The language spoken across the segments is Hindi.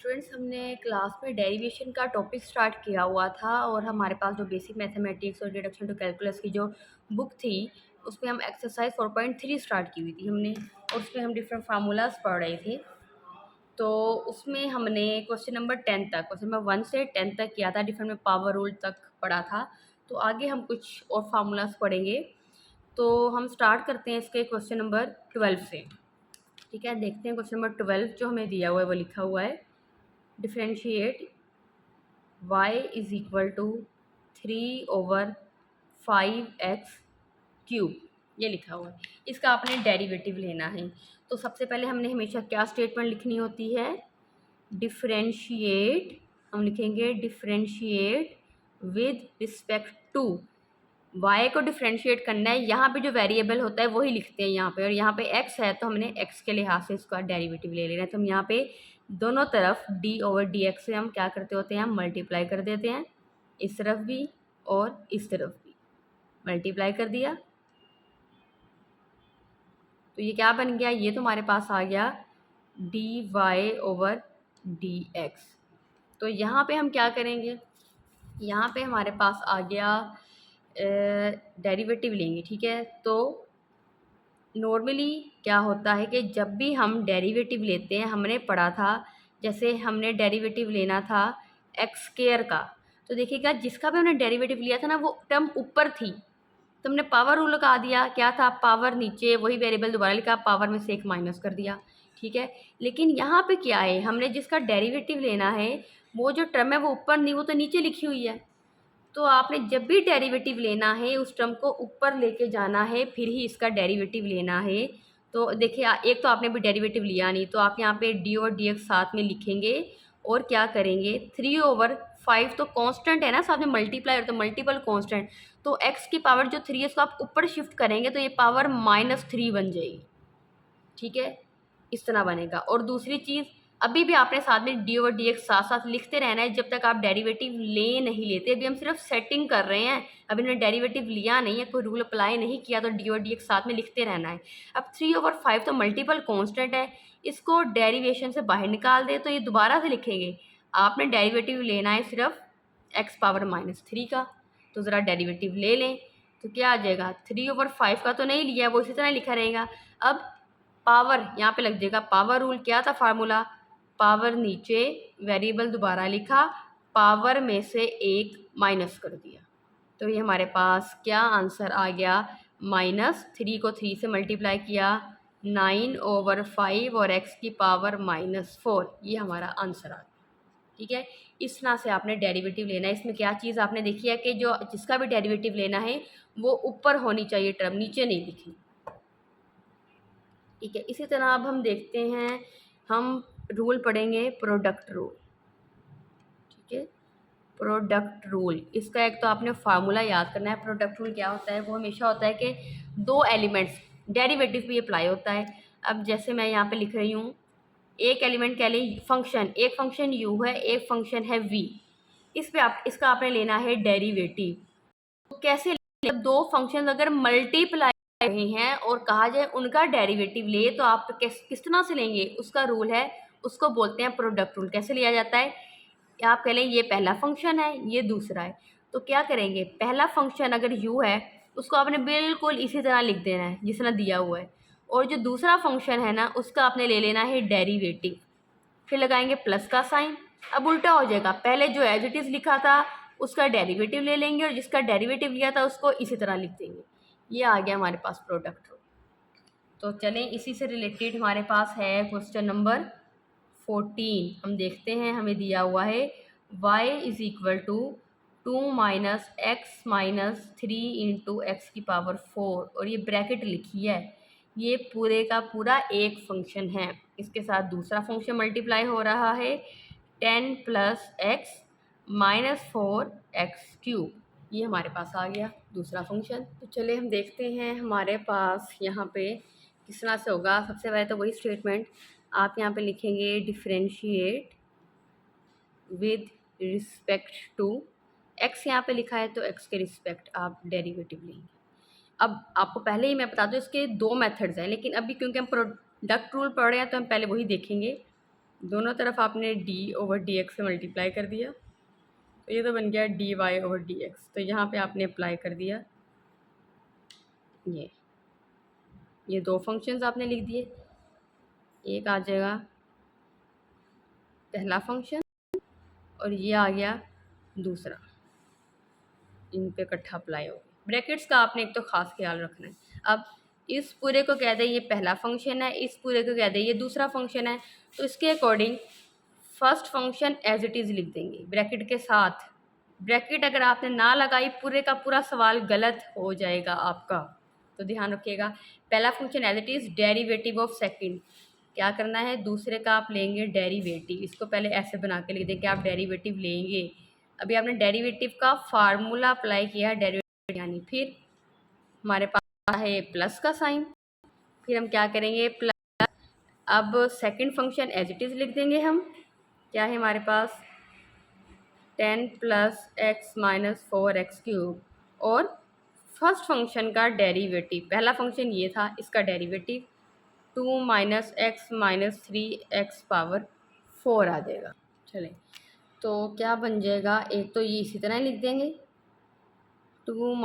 स्टूडेंट्स, हमने क्लास में डेरिवेशन का टॉपिक स्टार्ट किया हुआ था और हमारे पास जो बेसिक मैथमेटिक्स और डिडक्शन टू कैलकुलस की जो बुक थी उसमें हम एक्सरसाइज 4.3 स्टार्ट की हुई थी हमने, और उसमें हम डिफरेंट फार्मूलाज पढ़ रहे थे। तो उसमें हमने क्वेश्चन नंबर 10 तक, क्वेश्चन नंबर 1 से 10 तक किया था, डिफरेंट में पावर रूल तक पढ़ा था। तो आगे हम कुछ और फार्मूलाज पढ़ेंगे। तो हम स्टार्ट करते हैं इसके क्वेश्चन नंबर 12 से। ठीक है, देखते हैं क्वेश्चन नंबर 12 जो हमें दिया हुआ है वो लिखा हुआ है, differentiate y is equal to 3/5x³ ये लिखा हुआ है। इसका आपने डेरिवेटिव लेना है। तो सबसे पहले हमने हमेशा क्या स्टेटमेंट लिखनी होती है, डिफ्रेंशिएट। हम लिखेंगे differentiate with respect to, y को डिफ्रेंशिएट करना है। यहाँ पे जो वेरिएबल होता है वही लिखते हैं यहाँ पे, और यहाँ पे x है तो हमने x के लिहाज से इसका डेरिवेटिव ले लेना है। तो हम यहाँ पे दोनों तरफ d/dx से हम क्या करते होते हैं, हम मल्टीप्लाई कर देते हैं, इस तरफ भी और इस तरफ भी मल्टीप्लाई कर दिया। तो ये क्या बन गया, ये तो हमारे पास आ गया dy/dx। तो यहाँ पे हम क्या करेंगे, यहाँ पे हमारे पास आ गया डेरिवेटिव लेंगे। ठीक है, तो नॉर्मली क्या होता है कि जब भी हम डेरिवेटिव लेते हैं, हमने पढ़ा था जैसे हमने डेरिवेटिव लेना था x² का, तो देखिएगा जिसका भी हमने डेरिवेटिव लिया था ना वो टर्म ऊपर थी, तो हमने पावर रूल लगा दिया, क्या था पावर नीचे, वही वेरिएबल दोबारा लिखा, पावर में से एक माइनस कर दिया। ठीक है, लेकिन यहाँ पे क्या है, हमने जिसका डेरिवेटिव लेना है वो जो टर्म है वो ऊपर नहीं, वो तो नीचे लिखी हुई है। तो आपने जब भी डेरिवेटिव लेना है उस टर्म को ऊपर लेके जाना है, फिर ही इसका डेरिवेटिव लेना है। तो देखिए एक तो आपने भी डेरिवेटिव लिया नहीं, तो आप यहाँ पे डी और डी एक्स साथ में लिखेंगे और क्या करेंगे, 3/5 तो कांस्टेंट है ना, साथ में मल्टीप्लाई और तो मल्टीपल कांस्टेंट, तो x की पावर जो 3 है इसको आप ऊपर शिफ्ट करेंगे तो ये पावर -3 बन जाएगी। ठीक है, इस तरह बनेगा। और दूसरी चीज़, अभी भी आपने साथ में डी और डी एक्स साथ साथ लिखते रहना है जब तक आप डेरिवेटिव ले नहीं लेते। अभी हम सिर्फ सेटिंग कर रहे हैं, अभी हमने डेरिवेटिव लिया नहीं है, कोई रूल अप्लाई नहीं किया, तो डी और डी एक्स साथ में लिखते रहना है। अब 3/5 तो मल्टीपल कॉन्स्टेंट है, इसको डेरिवेशन से बाहर निकाल दे तो ये दोबारा से लिखेंगे। आपने डेरिवेटिव लेना है सिर्फ x⁻³ का, तो ज़रा डेरिवेटिव ले लें तो क्या आ जाएगा, 3/5 का तो नहीं लिया, वो इसी तरह लिखा रहेगा। अब पावर यहाँ पे लग जाएगा, पावर रूल क्या था फार्मूला, पावर नीचे, वेरिएबल दोबारा लिखा, पावर में से एक माइनस कर दिया, तो ये हमारे पास क्या आंसर आ गया, -3 को 3 से मल्टीप्लाई किया, 9/5 और x की पावर -4, ये हमारा आंसर आ गया। ठीक है, इस तरह से आपने डेरिवेटिव लेना है। इसमें क्या चीज़ आपने देखी है कि जो जिसका भी डेरिवेटिव लेना है वो ऊपर होनी चाहिए टर्म, नीचे नहीं लिखनी। ठीक है, इसी तरह अब हम देखते हैं, हम रूल पढ़ेंगे प्रोडक्ट रूल। ठीक है, प्रोडक्ट रूल, इसका एक तो आपने फार्मूला याद करना है। प्रोडक्ट रूल क्या होता है, वो हमेशा होता है कि दो एलिमेंट्स, डेरिवेटिव भी अप्लाई होता है। अब जैसे मैं यहाँ पे लिख रही हूँ, एक एलिमेंट कह लें फंक्शन, एक फंक्शन u है, एक फंक्शन है v, इस पे आप इसका आपने लेना है डेरिवेटिव। तो कैसे, जब दो फंक्शन अगर मल्टीप्लाई रहे हैं और कहा जाए उनका डेरिवेटिव ले, तो आप किस तरह से लेंगे, उसका रूल है, उसको बोलते हैं प्रोडक्ट रूल। कैसे लिया जाता है, आप कह लें ये पहला फंक्शन है, ये दूसरा है, तो क्या करेंगे, पहला फंक्शन अगर u है उसको आपने बिल्कुल इसी तरह लिख देना है जिस तरह दिया हुआ है, और जो दूसरा फंक्शन है ना उसका आपने ले लेना है डेरिवेटिव, फिर लगाएंगे प्लस का साइन। अब उल्टा हो जाएगा, पहले जो एज इट इज़ लिखा था उसका डेरिवेटिव ले लेंगे और जिसका डेरिवेटिव लिया था उसको इसी तरह लिख देंगे। ये आ गया हमारे पास प्रोडक्ट रूल। तो चलें, इसी से रिलेटेड हमारे पास है क्वेश्चन नंबर 14। हम देखते हैं, हमें दिया हुआ है y is equal to 2 - x - 3 × x⁴, और ये ब्रैकेट लिखी है, ये पूरे का पूरा एक फंक्शन है, इसके साथ दूसरा फंक्शन मल्टीप्लाई हो रहा है, 10 + x - 4x³, ये हमारे पास आ गया दूसरा फंक्शन। तो चलिए हम देखते हैं हमारे पास यहाँ पे किस तरह से होगा। सबसे पहले तो वही स्टेटमेंट आप यहाँ पे लिखेंगे, differentiate with respect to, x यहाँ पे लिखा है तो x के रिस्पेक्ट आप डेरिवेटिव लेंगे। अब आपको पहले ही मैं बता दूँ इसके दो मेथड्स हैं, लेकिन अभी क्योंकि हम प्रोडक्ट रूल पढ़ रहे हैं तो हम पहले वही देखेंगे। दोनों तरफ आपने d/dx से मल्टीप्लाई कर दिया, तो ये तो बन गया dy/dx। तो यहाँ पे आपने अप्लाई कर दिया, ये दो फंक्शंस आपने लिख दिए। एक आ जाएगा पहला फंक्शन और ये आ गया दूसरा, इन पे इकट्ठा अप्लाई हो। ब्रैकेट्स का आपने एक तो ख़ास ख्याल रखना है। अब इस पूरे को कह दें ये पहला फंक्शन है, इस पूरे को कह दें ये दूसरा फंक्शन है, तो इसके according first function as it is लिख देंगे ब्रैकेट के साथ। ब्रैकेट अगर आपने ना लगाई पूरे का पूरा सवाल गलत हो जाएगा आपका, तो ध्यान रखिएगा। पहला function as it is, derivative of second, क्या करना है, दूसरे का आप लेंगे डेरिवेटिव। इसको पहले ऐसे बना के लिख दें कि आप डेरिवेटिव लेंगे। अभी आपने डेरिवेटिव का फार्मूला अप्लाई किया, डेरिवेटिव यानी फिर हमारे पास है प्लस का साइन, फिर हम क्या करेंगे प्लस। अब second function as it is लिख देंगे हम, क्या है हमारे पास 10 + x - 4x³ और फर्स्ट फंक्शन का डेरिवेटिव, पहला फंक्शन ये था, इसका डेरिवेटिव 2 - x - 3x⁴ आ जाएगा। चलें, तो क्या बन जाएगा, एक तो ये इसी तरह लिख देंगे 2 -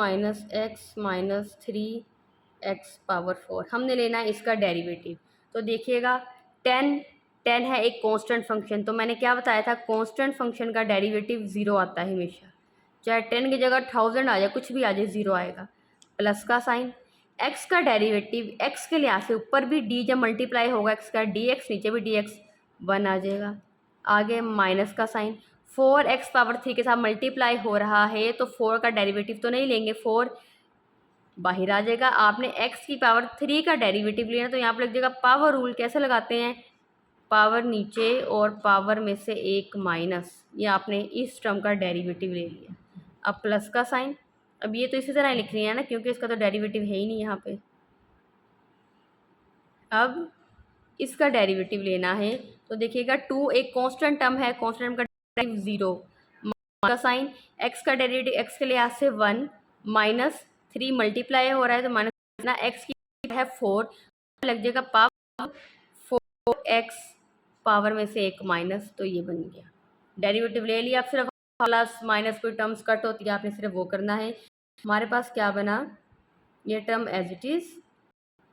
x - 3x⁴। हमने लेना है इसका डेरिवेटिव। तो देखिएगा 10 है एक कांस्टेंट फंक्शन, तो मैंने क्या बताया था, कांस्टेंट फंक्शन का डेरिवेटिव 0 आता है हमेशा, चाहे 10 की जगह 1000 आ जाए, कुछ भी आ जाए 0 आएगा। प्लस का साइन, x का डेरिवेटिव x के लिहाज से ऊपर भी d जब मल्टीप्लाई होगा x का dx, नीचे भी dx 1 आ जाएगा। आगे माइनस का साइन, 4x⁴ के साथ मल्टीप्लाई हो रहा है, तो 4 का डेरिवेटिव तो नहीं लेंगे, 4 बाहर आ जाएगा। आपने x⁻³ का डेरिवेटिव लेना, तो यहाँ पर लग जाएगा पावर रूल। कैसे लगाते हैं, पावर नीचे और पावर में से एक माइनस, ये आपने इस टर्म का डेरिवेटिव ले लिया। अब प्लस का साइन, अब ये तो इसी तरह लिख रही है ना, क्योंकि इसका तो डेरिवेटिव है ही नहीं यहाँ पे। अब इसका डेरिवेटिव लेना है, तो देखिएगा 2 एक कांस्टेंट टर्म है, कांस्टेंट टर्म का डेरिवेटिव 0 का साइन, x का डेरिवेटिव x के लिहाज से 1 -3 मल्टीप्लाई हो रहा है, तो माइनस ना x की है 4, लग जाएगा पावर 4x पावर में से एक माइनस, तो ये बन गया डेरिवेटिव ले लिया। अब सिर्फ प्लस माइनस कोई टर्म्स कट होती है, आपने सिर्फ वो करना है। हमारे पास क्या बना, ये टर्म एज इट इज़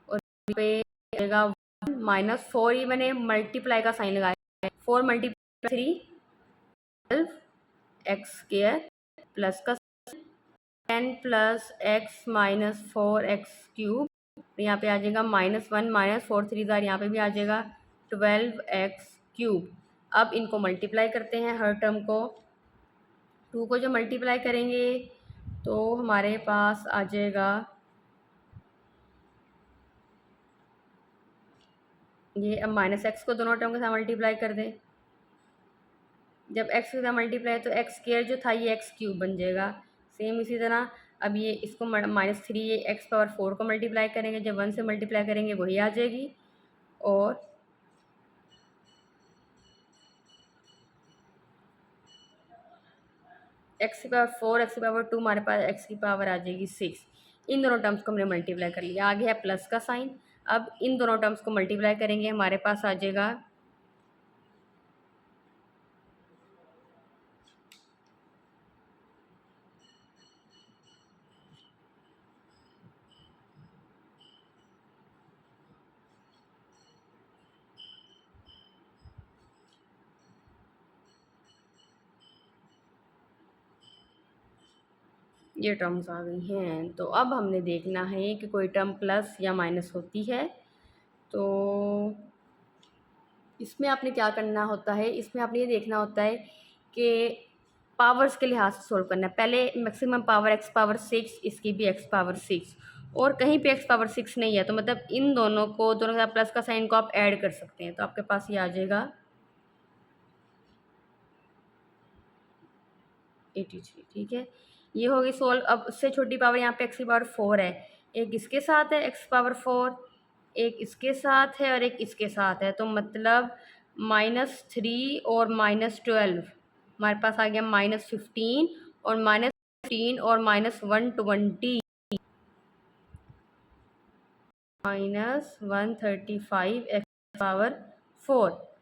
और पे आएगा -4, ये मैंने मल्टीप्लाई का साइन लगाया, 4 × 3 12x² प्लस का 10 + x - 4x³, यहाँ पे आ जाएगा -1 - 4 3 यहाँ पे भी आ जाएगा 12x³। अब इनको मल्टीप्लाई करते हैं, हर टर्म को 2 को जो मल्टीप्लाई करेंगे तो हमारे पास आ जाएगा ये। अब -x को दोनों टर्म के साथ मल्टीप्लाई कर दें, जब x के साथ मल्टीप्लाई तो x² जो था ये x³ बन जाएगा। सेम इसी तरह अब ये इसको -3 ये x⁴ को मल्टीप्लाई करेंगे, जब 1 से मल्टीप्लाई करेंगे वही आ जाएगी। और x⁴ x⁴ हमारे पास x की पावर आ जाएगी 6। इन दोनों टर्म्स को हमने मल्टीप्लाई कर लिया, आगे है प्लस का साइन। अब इन दोनों टर्म्स को मल्टीप्लाई करेंगे, हमारे पास आ जाएगा ये टर्म्स आ गई हैं। तो अब हमने देखना है कि कोई टर्म प्लस या माइनस होती है, तो इसमें आपने क्या करना होता है, इसमें आपने ये देखना होता है कि पावर्स के लिहाज से सोल्व करना है। पहले मैक्सिमम पावर x⁻6, इसकी भी x⁻6, और कहीं पे x⁻6 नहीं है, तो मतलब इन दोनों के साथ प्लस का साइन को आप ऐड कर सकते हैं, तो आपके पास ये आ जाएगा 83। ठीक है, ये होगी सोल्व। अब उससे छोटी पावर यहाँ पे x⁻4 है, एक इसके साथ है x⁻4, एक इसके साथ है और एक इसके साथ है, तो मतलब -3 और -12 हमारे पास आ गया -15 और -15 और -120 -135 x⁻4।